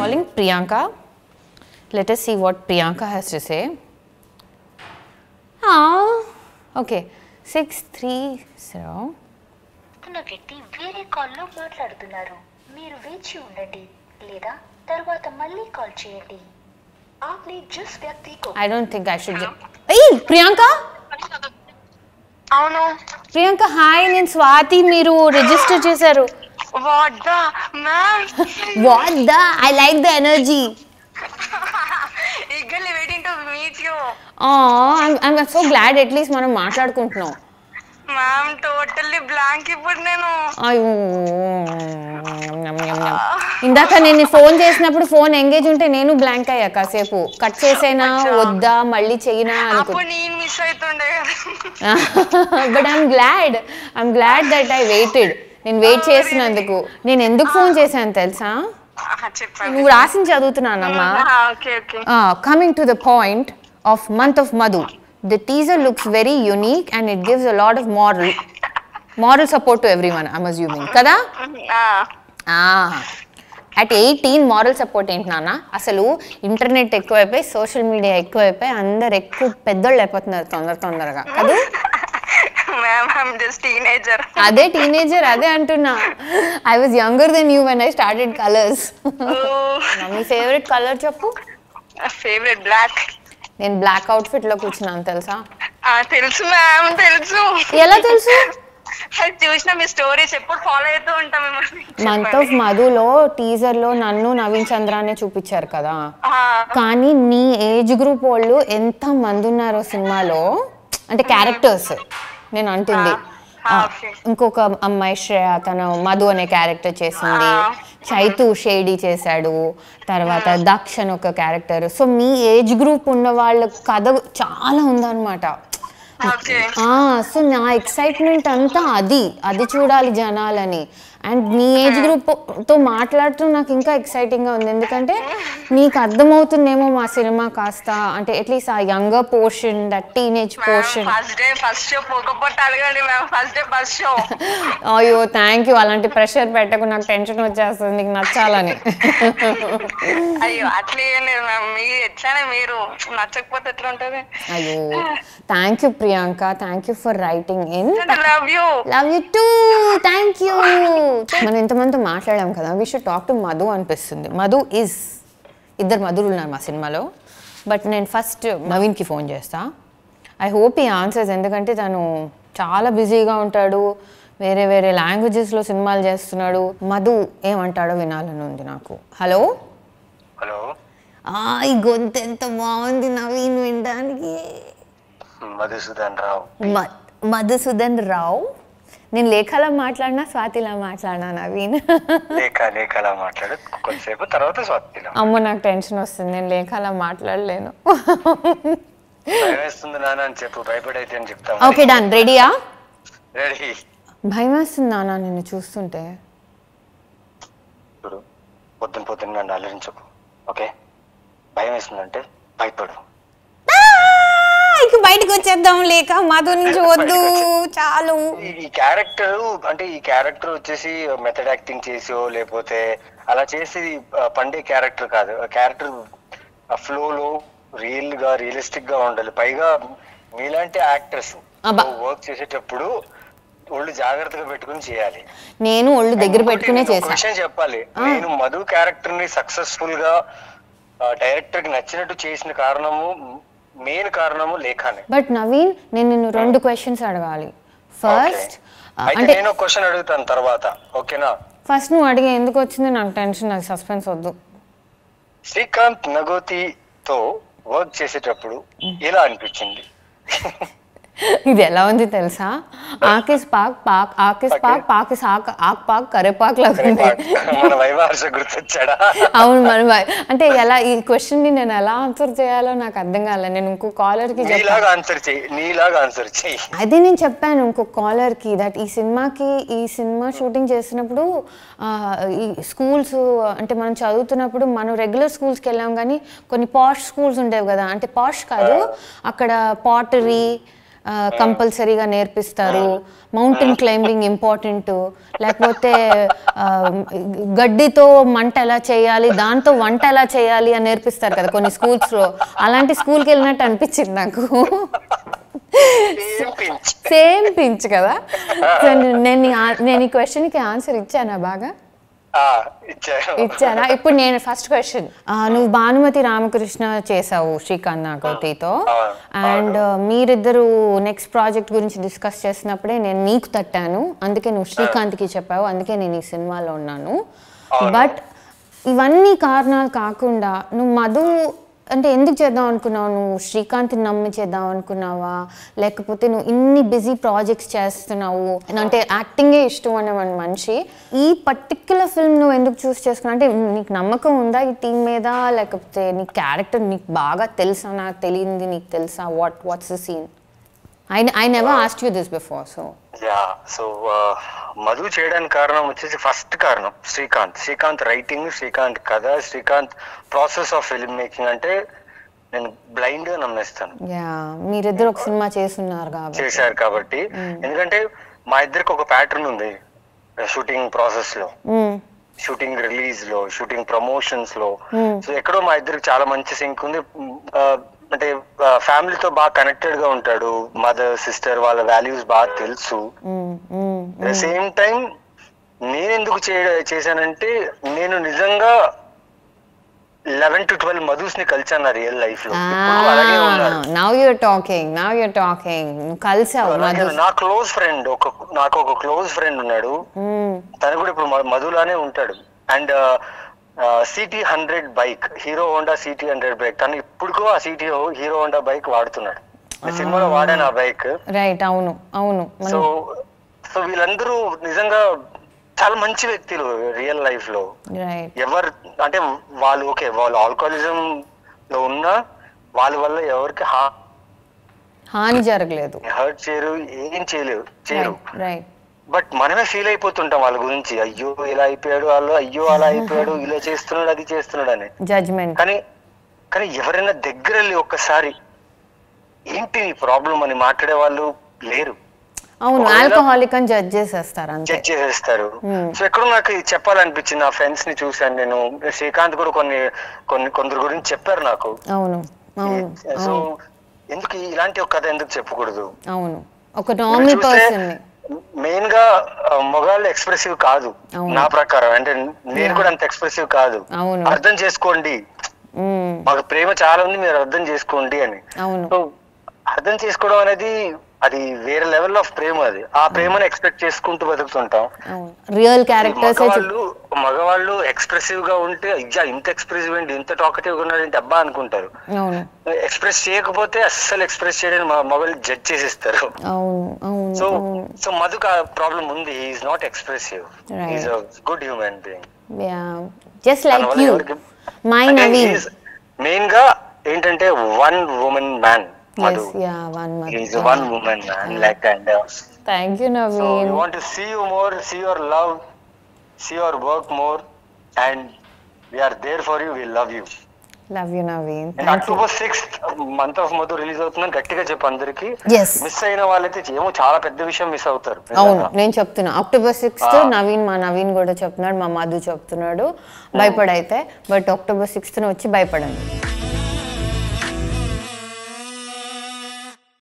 calling Priyanka. Let us see what Priyanka has to say. Okay, 630. వ్యక్తి వేరే కాల్లో మాట్లాడుతున్నారు. మీరు వేచి ఉండండి లేదా తర్వాత మళ్ళీ కాల్ చేయండి. आपने जिस व्यक्ति को I don't think I should. Hey, Priyanka. అవును. Priyanka, hi. నేను స్వాతి. మీరు రిజిస్టర్ చేశారు. What the ma'am? What the? I like the energy. Eagerly waiting to meet you. I'm so glad at least మనం మాట్లాడుకుంటున్నాం. Ma'am, totally blank ఇప్పుడు నేను. అయ్యో, ఇందాక నేను ఫోన్ చేసినప్పుడు ఫోన్ ఎంగేజ్ ఉంటే నేను బ్లాంక్ అయ్యా, కాసేపు కట్ చేసేనా వద్దా మళ్ళీ చెయ్యనా అప్పుడు నేను మిస్ అవుతుండే కదా. But I'm glad that I waited. నేను వెయిట్ చేసినందుకు. నేను ఎందుకు ఫోన్ చేశాను తెలుసా? నువ్వు రాసింది చదువుతున్నానమ్మా. Coming to the point of month of Madhu. The teaser looks very unique and it gives a lot of moral support to everyone, I'm assuming. Kada? At 18 moral support ఏంటి నాన్న? అసలు ఇంటర్నెట్ ఎక్కువైపోయి సోషల్ మీడియా ఎక్కువైపోయి అందరు ఎక్కువ పెద్దోళ్ళు అయిపోతున్నారు తొందరగా కదా? అదే టీనేజర్, అదే అంటున్నా. I was younger than you when I started colors. మీ ఫేవరెట్ కలర్ చెప్పు. Favourite black. నేను బ్లాక్ అవుట్ఫిట్ లో కూర్చున్నాను తెలుసా? తెలుసు మ్యామ్, తెలుసు. ఎలా తెలుసు? చూసిన మీ స్టోరీస్ ఎప్పుడు ఫాలో అవుతూ ఉంటాం. మంత్ ఆఫ్ మధులో టీజర్ లో నన్ను నవీన్ చంద్రానే చూపించారు కదా, కానీ నీ ఏజ్ గ్రూప్ వాళ్ళు ఎంత మంది ఉన్నారో సినిమాలో, అంటే క్యారెక్టర్స్ నేను అంటుంది. ఇంకొక అమ్మాయి శ్రేయ, తను మధు అనే క్యారెక్టర్ చేసింది. చైతు షేడీ చేశాడు. తర్వాత దక్ష్ అని ఒక క్యారెక్టర్. సో మీ ఏజ్ గ్రూప్ ఉన్న వాళ్ళ కథ చాలా ఉందన్నమాట. సో నా ఎక్సైట్మెంట్ అంతా అది చూడాలి జనాలని. అండ్ నీ ఏజ్ గ్రూప్తో మాట్లాడుతూ నాకు ఇంకా ఎక్సైటింగ్గా ఉంది. ఎందుకంటే నీకు అర్థమవుతుందేమో మా సినిమా కాస్త, అంటే అట్లీస్ట్ ఆ younger portion, that teenage portion. అయ్యో థ్యాంక్ యూ. అలాంటి ప్రెషర్ పెట్టకు, నాకు టెన్షన్ వచ్చేస్తుంది నీకు నచ్చాలని. అయ్యో అట్లా మీరు నచ్చకపోతే ఎట్లా ఉంటుంది? అయ్యో thank you Priyanka, thank you for writing in. Love you two. Thank you. మనం ఇంతమందితో మాట్లాడాం కదా, we should talk to Madhu అనిపిస్తుంది. మధు ఇస్, ఇద్దరు మధులు ఉన్నారు మా సినిమాలో. బట్ నేను ఫస్ట్ నవీన్కి ఫోన్ చేస్తా. ఐ హోప్ ఈ ఆన్సర్స్, ఎందుకంటే తను చాలా బిజీగా ఉంటాడు, వేరే వేరే లాంగ్వేజెస్లో సినిమాలు చేస్తున్నాడు. మధు ఏమంటాడో వినాలని ఉంది నాకు. హలో. ఈ గొంతు ఎంత బాగుంది నవీన్ వినడానికి. మధుసూదన్ రావు. నేను లేఖలా మాట్లాడినా స్వాతిలా మాట్లాడినా నవీన్? అమ్మో నాకు టెన్షన్ వస్తుంది, నేను లేఖలా మాట్లాడలేను. Okay done. రెడీయా? భయం వేస్తుంది నాన్న నిన్ను చూస్తుంటే. పొద్దున్న నన్ను అలరించకు, ఓకే? భయం వేస్తుందంటే భయపడు. బయటకు వచ్చేద్దాం, లేక మాతో నుంచి వద్దు చాలు. ఈ క్యారెక్టర్ వచ్చేసి మెథడ్ యాక్టింగ్ చేసో లేకపోతే అలా చేసి పండే క్యారెక్టర్ కాదు. క్యారెక్టర్ ఫ్లోలో రియలిస్టిక్ గా ఉండాలి. పైగా మీలాంటి యాక్టర్స్ వర్క్ చేసేటప్పుడు ఒళ్ళు జాగ్రత్తగా పెట్టుకుని చేయాలి. నేను ఒళ్ళు దగ్గర పెట్టుకునే చేశాను. విషయం చెప్పాలి, నేను మధు క్యారెక్టర్ ని సక్సెస్ఫుల్ గా డైరెక్టర్ కి నచ్చినట్టు చేసిన మెయిన్ కారణము లేఖనే. బట్ నవీన్, నేను నిన్ను 2 క్వశ్చన్స్ అడగాలి. ఫస్ట్ అంటే నేను క్వశ్చన్ అడుగుతాను తర్వాత, ఓకేనా? ఫస్ట్ నువ్వు అడిగే, ఎందుకు వచ్చింది నాకు టెన్షన్, నాకు సస్పెన్స్ వద్దు. శ్రీకాంత్ నగోతితో వర్క్ చేసేటప్పుడు ఎలా అనిపించింది? ఇది ఎలా ఉంది తెలుసా? ఆకిస్ పాక్ కరేపాక్ లాగా ఉంది. అవును, మన అంటే ఎలా ఈ క్వశ్చన్ ని నేను ఎలా ఆన్సర్ చేయాలో నాకు అర్థం కాలేదు. నేను ఇంకో కాలర్ కి అదే నేను చెప్పాను ఇంకో కాలర్ కి, దట్ ఈ సినిమా షూటింగ్ చేసినప్పుడు ఈ స్కూల్స్, అంటే మనం చదువుతున్నప్పుడు మనం రెగ్యులర్ స్కూల్స్కి వెళ్ళాం, కానీ కొన్ని పాష్ స్కూల్స్ ఉండేవి కదా, అంటే పాష్ కాదు, అక్కడ పాటరీ కంపల్సరీగా నేర్పిస్తారు, మౌంటైన్ క్లైంబింగ్ ఇంపార్టెంట్, లేకపోతే గడ్డితో మంట ఎలా చేయాలి, దాంతో వంట ఎలా చేయాలి అని నేర్పిస్తారు కదా కొన్ని స్కూల్స్లో. అలాంటి స్కూల్కి వెళ్ళినట్టు అనిపించింది నాకు. సేమ్ పించ్ కదా. సో నేను ఈ క్వశ్చన్కి ఆన్సర్ ఇచ్చానా బాగా? ఇచ్చానా? ఇప్పుడు నేను ఫస్ట్ క్వశ్చన్, నువ్వు భానుమతి రామకృష్ణ చేసావు శ్రీకాంత్ నాగోతితో, అండ్ మీరిద్దరు నెక్స్ట్ ప్రాజెక్ట్ గురించి డిస్కస్ చేసినప్పుడే నేను నీకు తట్టాను, అందుకే నువ్వు శ్రీకాంత్కి చెప్పావు, అందుకే నేను ఈ సినిమాలో ఉన్నాను. బట్ ఇవన్నీ కారణాలు కాకుండా నువ్వు మధు అంటే ఎందుకు చేద్దాం అనుకున్నావు? నువ్వు శ్రీకాంత్ని నమ్మి చేద్దాం అనుకున్నావా, లేకపోతే నువ్వు ఇన్ని బిజీ ప్రాజెక్ట్స్ చేస్తున్నావు, అంటే యాక్టింగే ఇష్టం అనే మనిషి, ఈ పర్టిక్యులర్ ఫిల్మ్ నువ్వు ఎందుకు చూస్ చేసుకున్నావు? అంటే నీకు నమ్మకం ఉందా ఈ టీం మీద, లేకపోతే నీ క్యారెక్టర్ నీకు బాగా తెలుసా, నాకు తెలియంది నీకు తెలుసా, what's the scene? I never asked you this before, so Madhu చేయడానికి కారణం వచ్చేసి ఫస్ట్ కారణం శ్రీకాంత్ రైటింగ్, శ్రీకాంత్ కథ, Srikanth process of film making అంటే నేను బ్లైండ్ గా నమ్మేస్తాను. మీరిద్దరు ఒక సినిమా చేశారు కాబట్టి ఎందుకంటే మా ఇద్దరికి ఒక ప్యాటర్న్ ఉంది షూటింగ్ ప్రాసెస్ లో, షూటింగ్ రిలీజ్ లో, షూటింగ్ ప్రమోషన్స్ లో. సో ఎక్కడో మా ఇద్దరికి చాలా మంచి సింక్ ఉంది. అంటే ఫ్యామిలీతో బాగా కనెక్టెడ్ గా ఉంటాడు, మదర్ సిస్టర్ వాళ్ళ వాల్యూస్ బాగా తెలుసు. సేమ్ టైం నేను ఎందుకు చేశానంటే నేను నిజంగా 11 to 12 మధుస్ ని కలిసాను నా రియల్ లైఫ్ లో. నా క్లోజ్ ఫ్రెండ్ నాకు ఒక క్లోజ్ ఫ్రెండ్ ఉన్నాడు, తను కూడా ఇప్పుడు మధులానే ఉంటాడు. And CT100 bike, hero Honda CT100 bike, తను ఇప్పుడుకో ఆ హీరో హోండా బైక్ వాడుతున్నాడు. సినిమాలో వాడాను ఆ బైక్. రైట్, అవును అవును. సో వీళ్ళందరూ నిజంగా చాలా మంచి వ్యక్తులు రియల్ లైఫ్ లో. ఎవరు అంటే వాళ్ళు ఆల్కహాలిజం లో ఉన్నా వాళ్ళ వల్ల ఎవరికి హాని జరగలేదు, హర్ట్ చేయరు, ఏం చేయరు. బట్ మనమే ఫీల్ అయిపోతుంటాం వాళ్ళ గురించి, అయ్యో ఇలా అయిపోయాడు, వాళ్ళు అయ్యో అలా అయిపోయాడు, ఇలా చేస్తున్నాడు, అది చేస్తున్నాడు అని జడ్జ్మెంట్. కానీ ఎవరైనా దగ్గర వెళ్ళి ఒక్కసారి ఏంటి నీ ప్రాబ్లం అని మాట్లాడే వాళ్ళు లేరు. అవును, ఆల్కహాలిక్ అని జడ్జ్ చేసేస్తారు. సో ఎక్కడో నాకు చెప్పాలనిపించింది, నా ఫ్రెండ్స్ ని చూసాను నేను, శ్రీకాంత్ కూడా కొందరు గురించి చెప్పారు నాకు. అవును. సో ఎందుకు ఇలాంటి ఒక కథ ఎందుకు చెప్పకూడదు? అవును, ఒక నార్మల్ పర్సన్. మెయిన్ గా మగాళ్ళు ఎక్స్ప్రెసివ్ కాదు నా ప్రకారం, అంటే నేను కూడా అంత ఎక్స్ప్రెసివ్ కాదు. అర్థం చేసుకోండి, మాకు ప్రేమ చాలా ఉంది, మీరు అర్థం చేసుకోండి అని. సో అర్థం చేసుకోవడం అనేది అది వేరే లెవెల్ ఆఫ్ ప్రేమ. అది ఆ ప్రేమను ఎక్స్పెక్ట్ చేసుకుంటూ బతుకుతుంటాం. రియల్ క్యారెక్టర్స్ మగవాళ్ళు ఎక్స్ప్రెసివ్ గా ఉంటే అయ్యా ఇంత ఎక్స్ప్రెసివ్ ఏంటి, ఇంత టాకటివ్ గా ఉన్నాడు అబ్బా అనుకుంటారు. ఎక్స్ప్రెస్ చేయకపోతే అస్సలు ఎక్స్ప్రెస్ చేయడానికి మగవాళ్ళు జడ్జ్ చేసేస్తారు. సో మధుకు ఆ ప్రాబ్లం ఉంది, is not expressive, is a good human being. Just like you. My Naveen main గా ఏంటంటే one woman man. Madhu. Yes, yeah, one mother. He's one woman, man. Like and thank you, Naveen. So we want to see you more, see your love, see your work more, and we are there for you. We love you. Love you, Naveen. And October 6th, month of Madhu release అవుతుందని గట్టిగా చెప్పు అందరికి. Yes. Miss అయిన వాళ్ళైతే ఏమో చాలా పెద్ద విషయం మిస్ అవుతారు. అవును, నేను చెప్తున్నా October 6th నవీన్ కూడా చెప్తున్నాడు, మా మధు చెప్తున్నాడు భయపడైతే, బట్ October 6th వచ్చి భయపడండి.